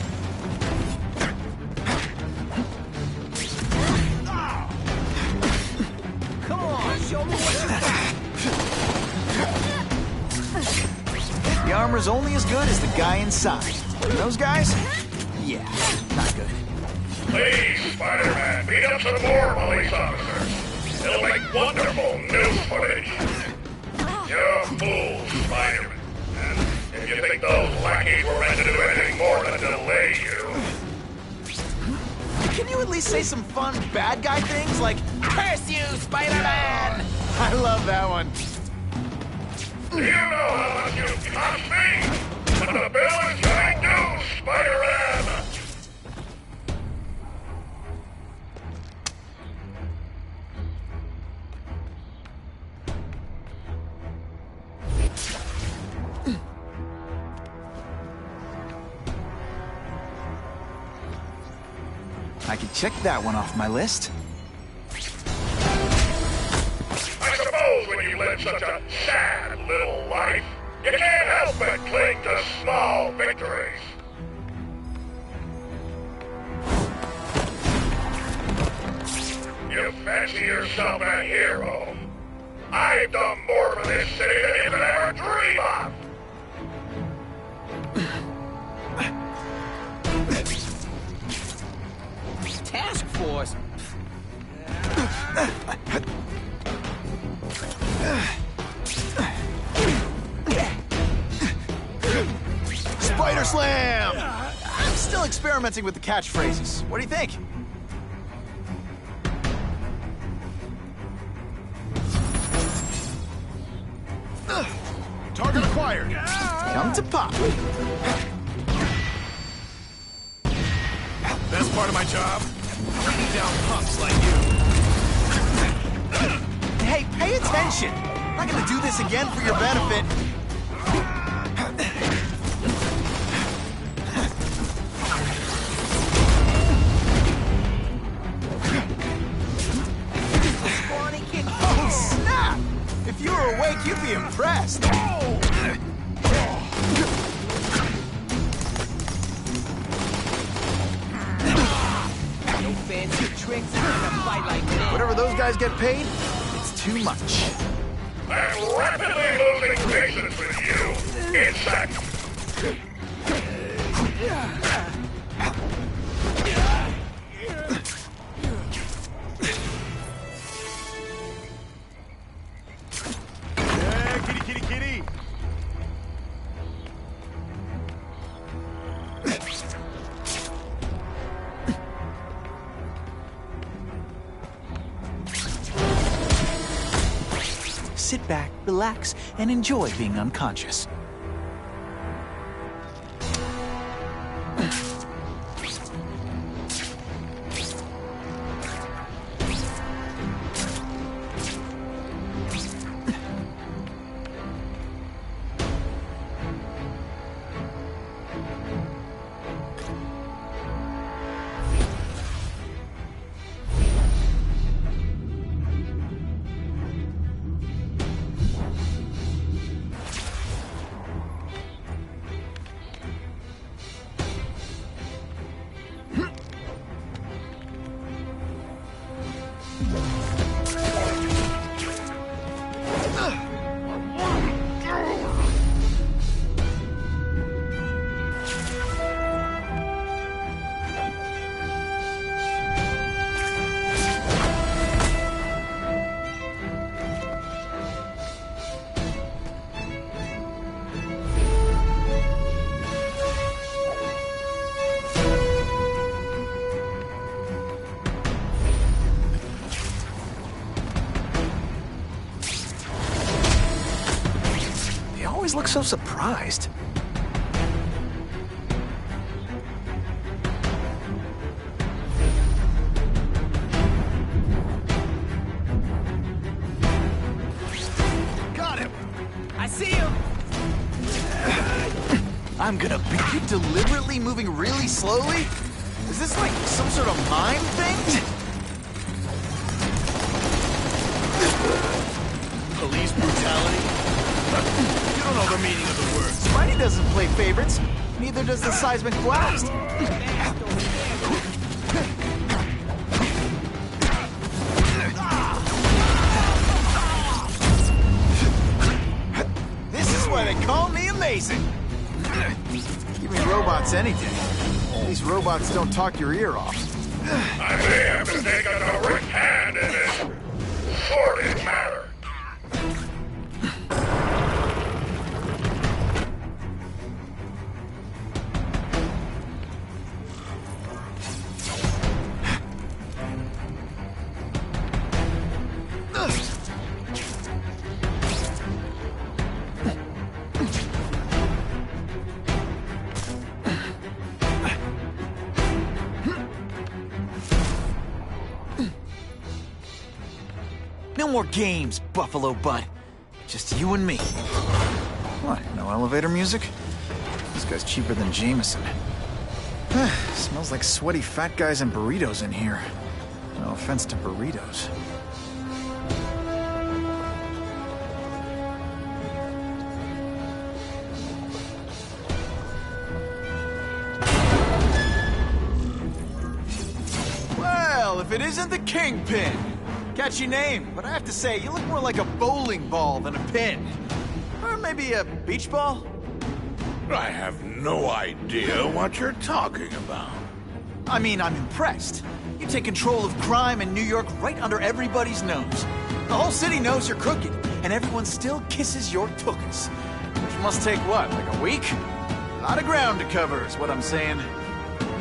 Come on, show me what you got. The armor's only as good as the guy inside. And those guys? Yeah, not good. Please, Spider-Man, beat up some more police officers. It'll make wonderful news footage. You're a fool, Spider-Man. And if you think those lackeys were meant to do anything more than delay you... Can you at least say some fun bad guy things like, "Curse you, Spider-Man"? I love that one. Do you know how much you cost me? But the bill is getting due, Spider-Man! I can check that one off my list. I suppose when you live such a sad little life, you can't help but cling to small victories. You fancy yourself a hero. I've done more for this city than you could ever dream of. Task force? Spider Slam! I'm still experimenting with the catchphrases. What do you think? Target acquired. Come to pop. Best part of my job? Bringing down punks like you. Hey, pay attention. I'm not gonna do this again for your benefit. Oh, snap! If you were awake, you'd be impressed. No fancy tricks in a fight like this. Whatever those guys get paid, it's too much. I'm rapidly losing patience with you, insect. Yeah, kitty, kitty, kitty. Sit back, relax, and enjoy being unconscious. always look so surprised? Got him! I see him! I'm gonna be deliberately moving really slowly? Is this like some sort of mime thing? Police brutality? You don't know the meaning of the word. Spidey doesn't play favorites. Neither does the seismic blast. This is why they call me amazing. Give me robots any day. These robots don't talk your ear off. I may have to take a direct hand in this sordid matter. No more games, Buffalo Bud. Just you and me. What, no elevator music? This guy's cheaper than Jameson. Smells like sweaty fat guys and burritos in here. No offense to burritos. Well, if it isn't the Kingpin! Catchy name, but I have to say, you look more like a bowling ball than a pin. Or maybe a beach ball? I have no idea what you're talking about. I mean, I'm impressed. You take control of crime in New York right under everybody's nose. The whole city knows you're crooked, and everyone still kisses your tuchus. Which must take what, like a week? A lot of ground to cover is what I'm saying.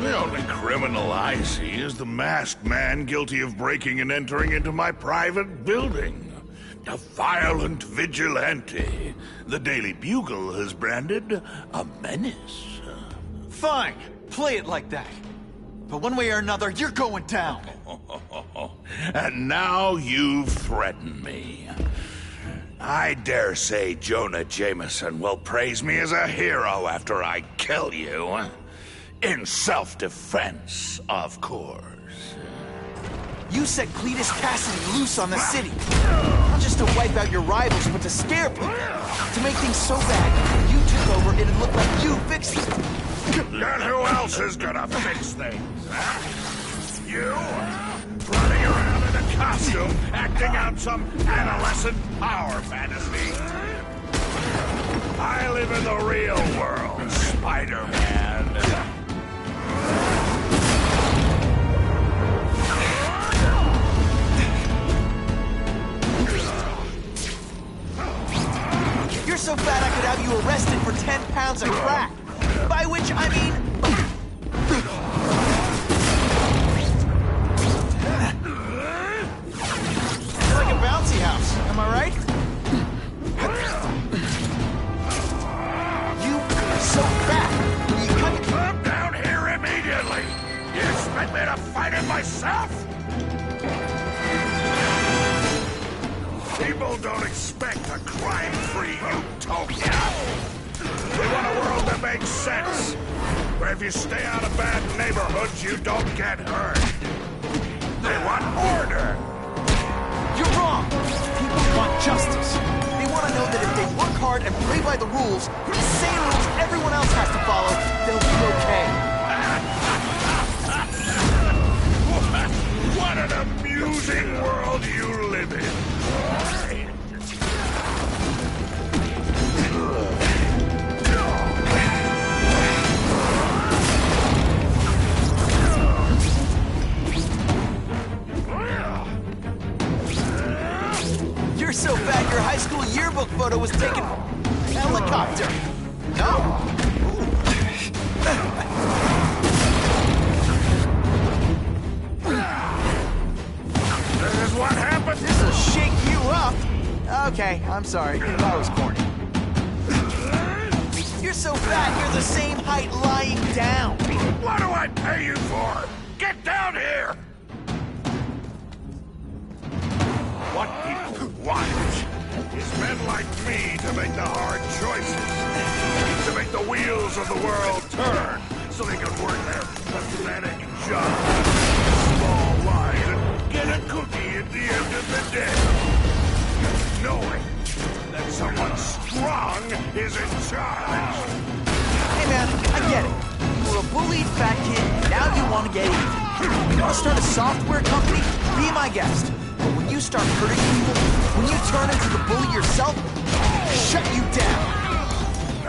The only criminal I see is the masked man guilty of breaking and entering into my private building. A violent vigilante. The Daily Bugle has branded a menace. Fine, play it like that. But one way or another, you're going down. And now you've threatened me. I dare say Jonah Jameson will praise me as a hero after I kill you. In self-defense, of course. You set Cletus Cassidy loose on the city. Not just to wipe out your rivals, but to scare people. To make things so bad, you took over and it looked like you fixed it. And who else is gonna fix things, huh? You? Running around in a costume, acting out some adolescent power fantasy. I live in the real world, Spider-Man. You're so fat I could have you arrested for 10 pounds of crack. By which I mean... It's like a bouncy house, am I right? You are so fat. You cut... Come down here immediately. You expect me to fight it myself? People don't expect a crime-free utopia. They want a world that makes sense, where if you stay out of bad neighborhoods, you don't get hurt. They want order. You're wrong. People want justice. They want to know that if they work hard and play by the rules, the same rules everyone else has to follow, they'll be okay. What an amusing world you live in. You're so fat your high school yearbook photo was taken from a helicopter. No? This is what happened. This'll shake you up. Okay, I'm sorry. That was corny. back here the same height lying down. What do I pay you for? Get down here! What people want is men like me to make the hard choices. To make the wheels of the world turn so they can work their pathetic job. Small line and get a cookie at the end of the day. Knowing that someone strong is in charge. Hey man, I get it. You were a bullied fat kid, now you want to get even. You want to start a software company? Be my guest. But when you start hurting people, when you turn into the bully yourself, shut you down.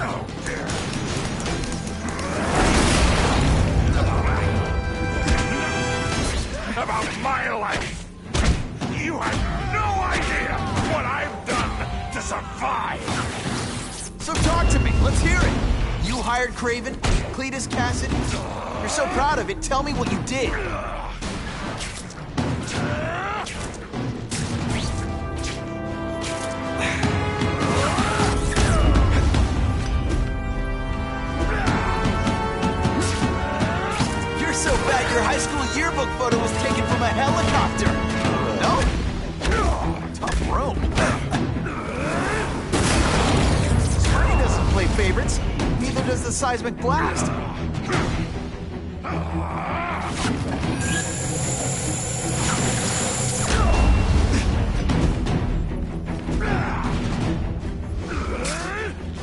Oh dear. About my life. You have no idea what I've done to survive. So talk to me, let's hear it. You hired Kraven, Cletus Cassidy. You're so proud of it, tell me what you did. You're so bad your high school yearbook photo was taken from a helicopter. No? Tough room. Spurny doesn't play favorites. Neither does the seismic blast.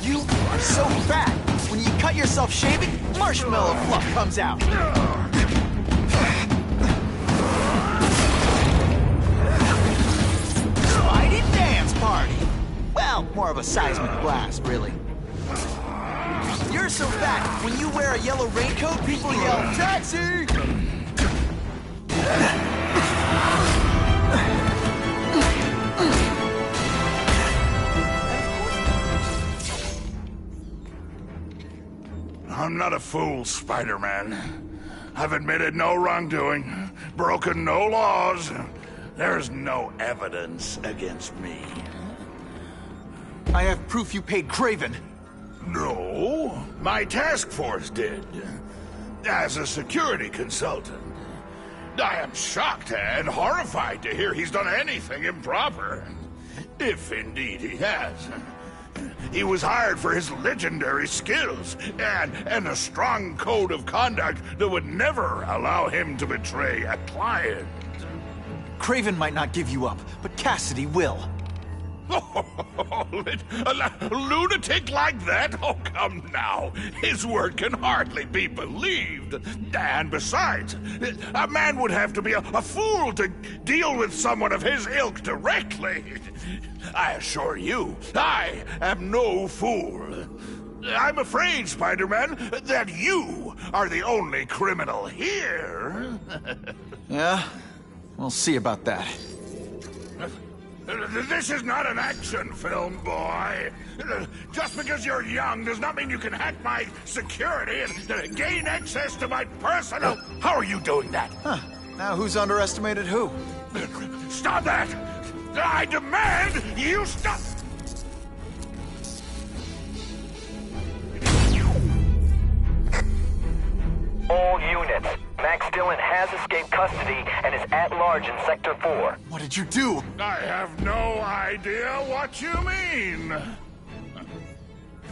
You are so fat. When you cut yourself shaving, marshmallow fluff comes out. Spidey dance party. Well, more of a seismic blast, really. You're so fat, when you wear a yellow raincoat, people yell, "Taxi!" I'm not a fool, Spider-Man. I've admitted no wrongdoing, broken no laws. There's no evidence against me. I have proof you paid Kraven. No, my task force did. As a security consultant. I am shocked and horrified to hear he's done anything improper. If indeed he has. He was hired for his legendary skills and a strong code of conduct that would never allow him to betray a client. Kraven might not give you up, but Cassidy will. A lunatic like that? Oh, come now. His word can hardly be believed. And besides, a man would have to be a fool to deal with someone of his ilk directly. I assure you, I am no fool. I'm afraid, Spider-Man, that you are the only criminal here. Yeah? We'll see about that. This is not an action film, boy. Just because you're young does not mean you can hack my security and gain access to my personal... How are you doing that? Huh. Now who's underestimated who? Stop that! I demand you stop! All units. Max Dillon has escaped custody and is at large in Sector 4. What did you do? I have no idea what you mean.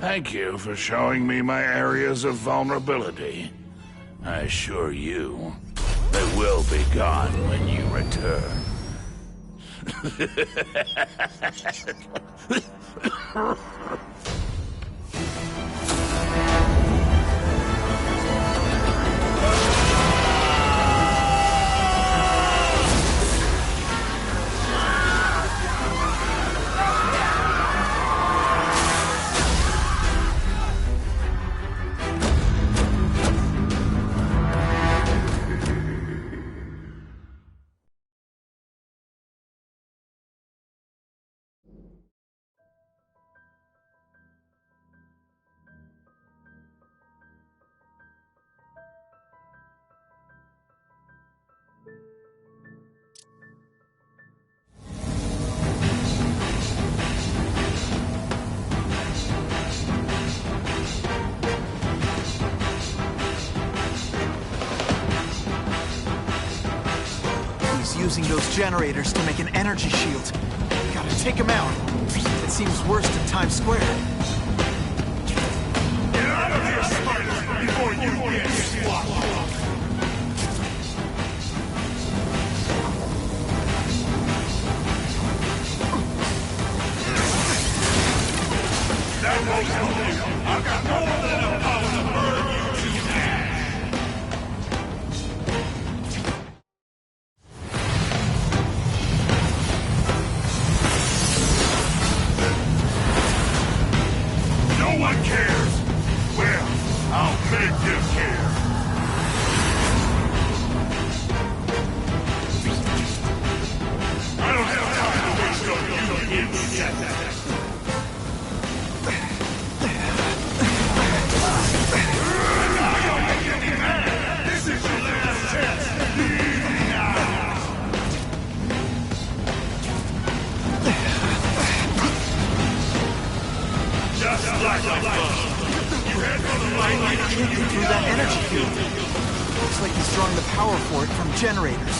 Thank you for showing me my areas of vulnerability. I assure you, they will be gone when you return. using those generators to make an energy shield. Gotta take him out. It seems worse than Times Square. Get out of here, Spider, before you get swapped. That won't help you. I've got more than enough power to burn you to ash. No one cares. Well, I'll make them care. I don't have time to waste on you insects. This is your last chance. Just like a bug. You head for the light. Can't get through that energy field. Looks like he's drawing the power for it from generators.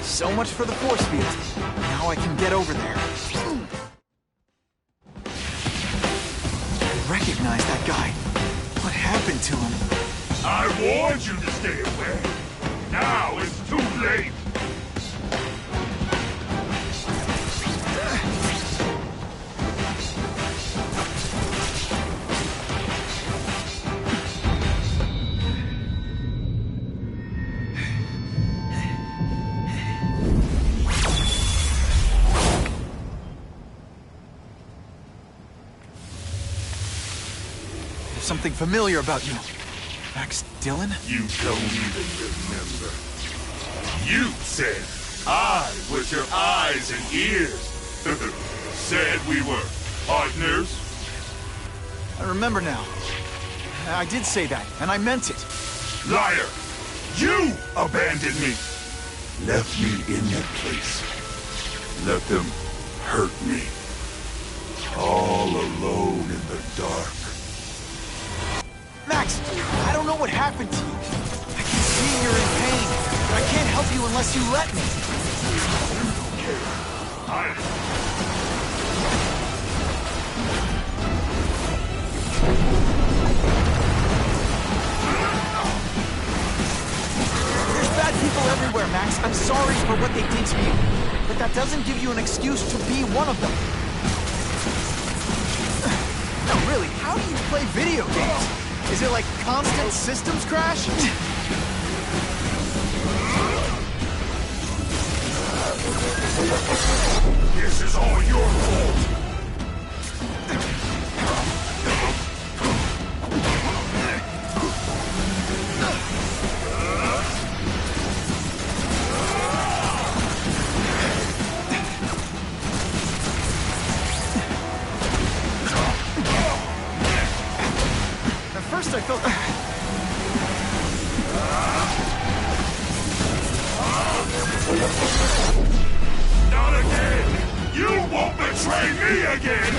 So much for the force field. Now I can get over there. I recognize that guy. What happened to him? I warned you to stay away. Now it's too late. Something familiar about you. Max Dillon? You don't even remember. You said I was your eyes and ears. Said we were partners. I remember now. I did say that, and I meant it. Liar! You abandoned me! Left me in that place. Let them hurt me. All alone in the dark. Max, I don't know what happened to you. I can see you're in pain, but I can't help you unless you let me. There's bad people everywhere, Max. I'm sorry for what they did to you, but that doesn't give you an excuse to be one of them. No, really, how do you play video games? Is it like constant systems crash? This is all your fault. Not again! You won't betray me again!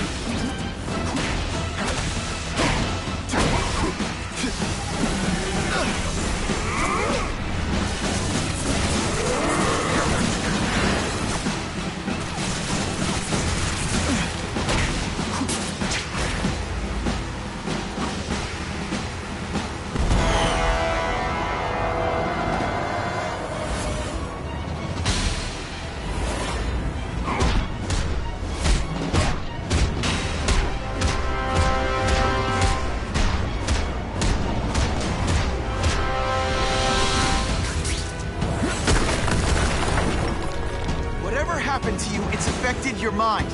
happened to you, it's affected your mind.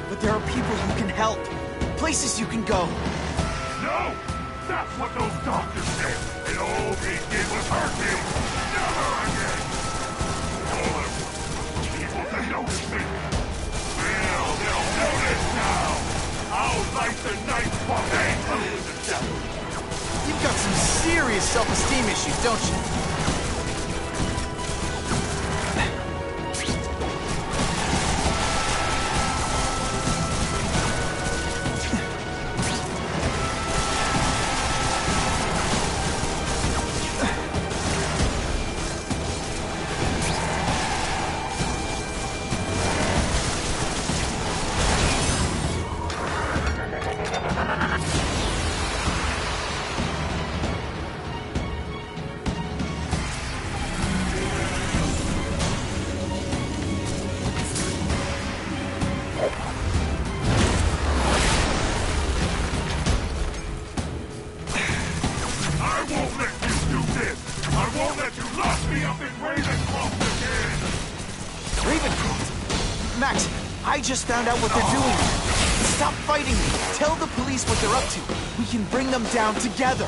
But there are people who can help. Places you can go. No! That's what those doctors said. It all they did was hurt me. Never again! All I want people to notice me. Well, they'll notice now. I'll light the night while they lose the devil. You've got some serious self-esteem issues, don't you? Max, I just found out what they're doing. Stop fighting me. Tell the police what they're up to. We can bring them down together.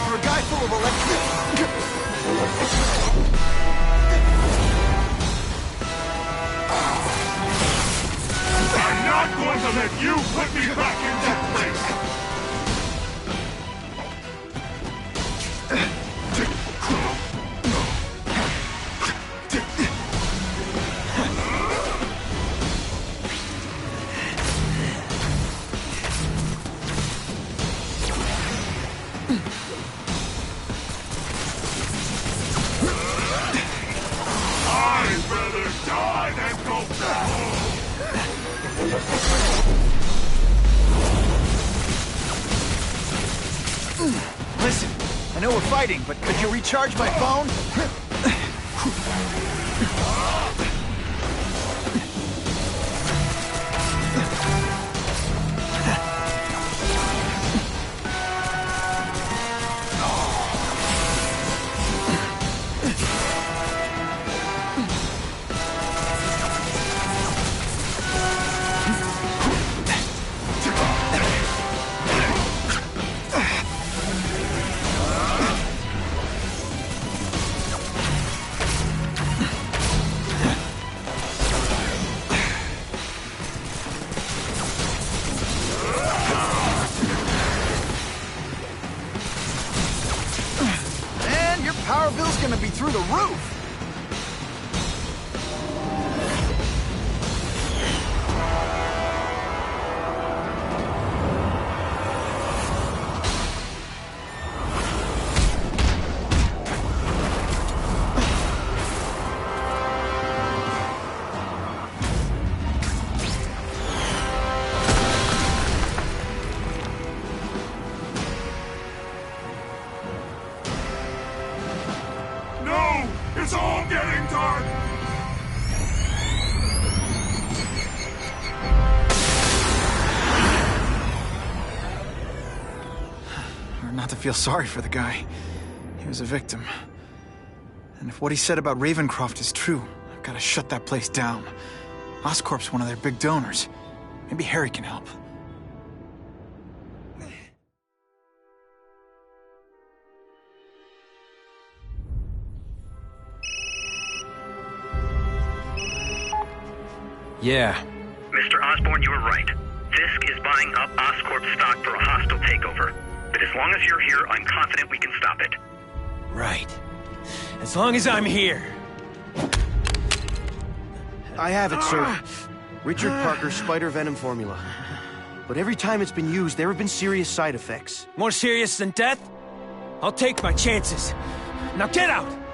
For a guy full of I'm not going to let you put me back in that place! I'd rather die than go back! Listen, I know we're fighting, but could you recharge my phone? Power bill's gonna be through the roof! It's all getting dark! Not to feel sorry for the guy. He was a victim. And if what he said about Ravencroft is true, I've got to shut that place down. Oscorp's one of their big donors. Maybe Harry can help. Yeah. Mr. Osborn, you were right. Fisk is buying up Oscorp stock for a hostile takeover. But as long as you're here, I'm confident we can stop it. Right. As long as I'm here. I have it, sir. Richard Parker's spider venom formula. But every time it's been used, there have been serious side effects. More serious than death? I'll take my chances. Now get out!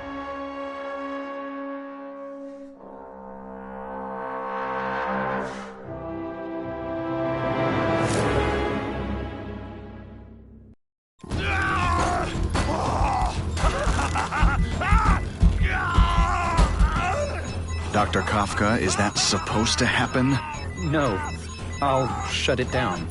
Dr. Kafka, is that supposed to happen? No. I'll shut it down.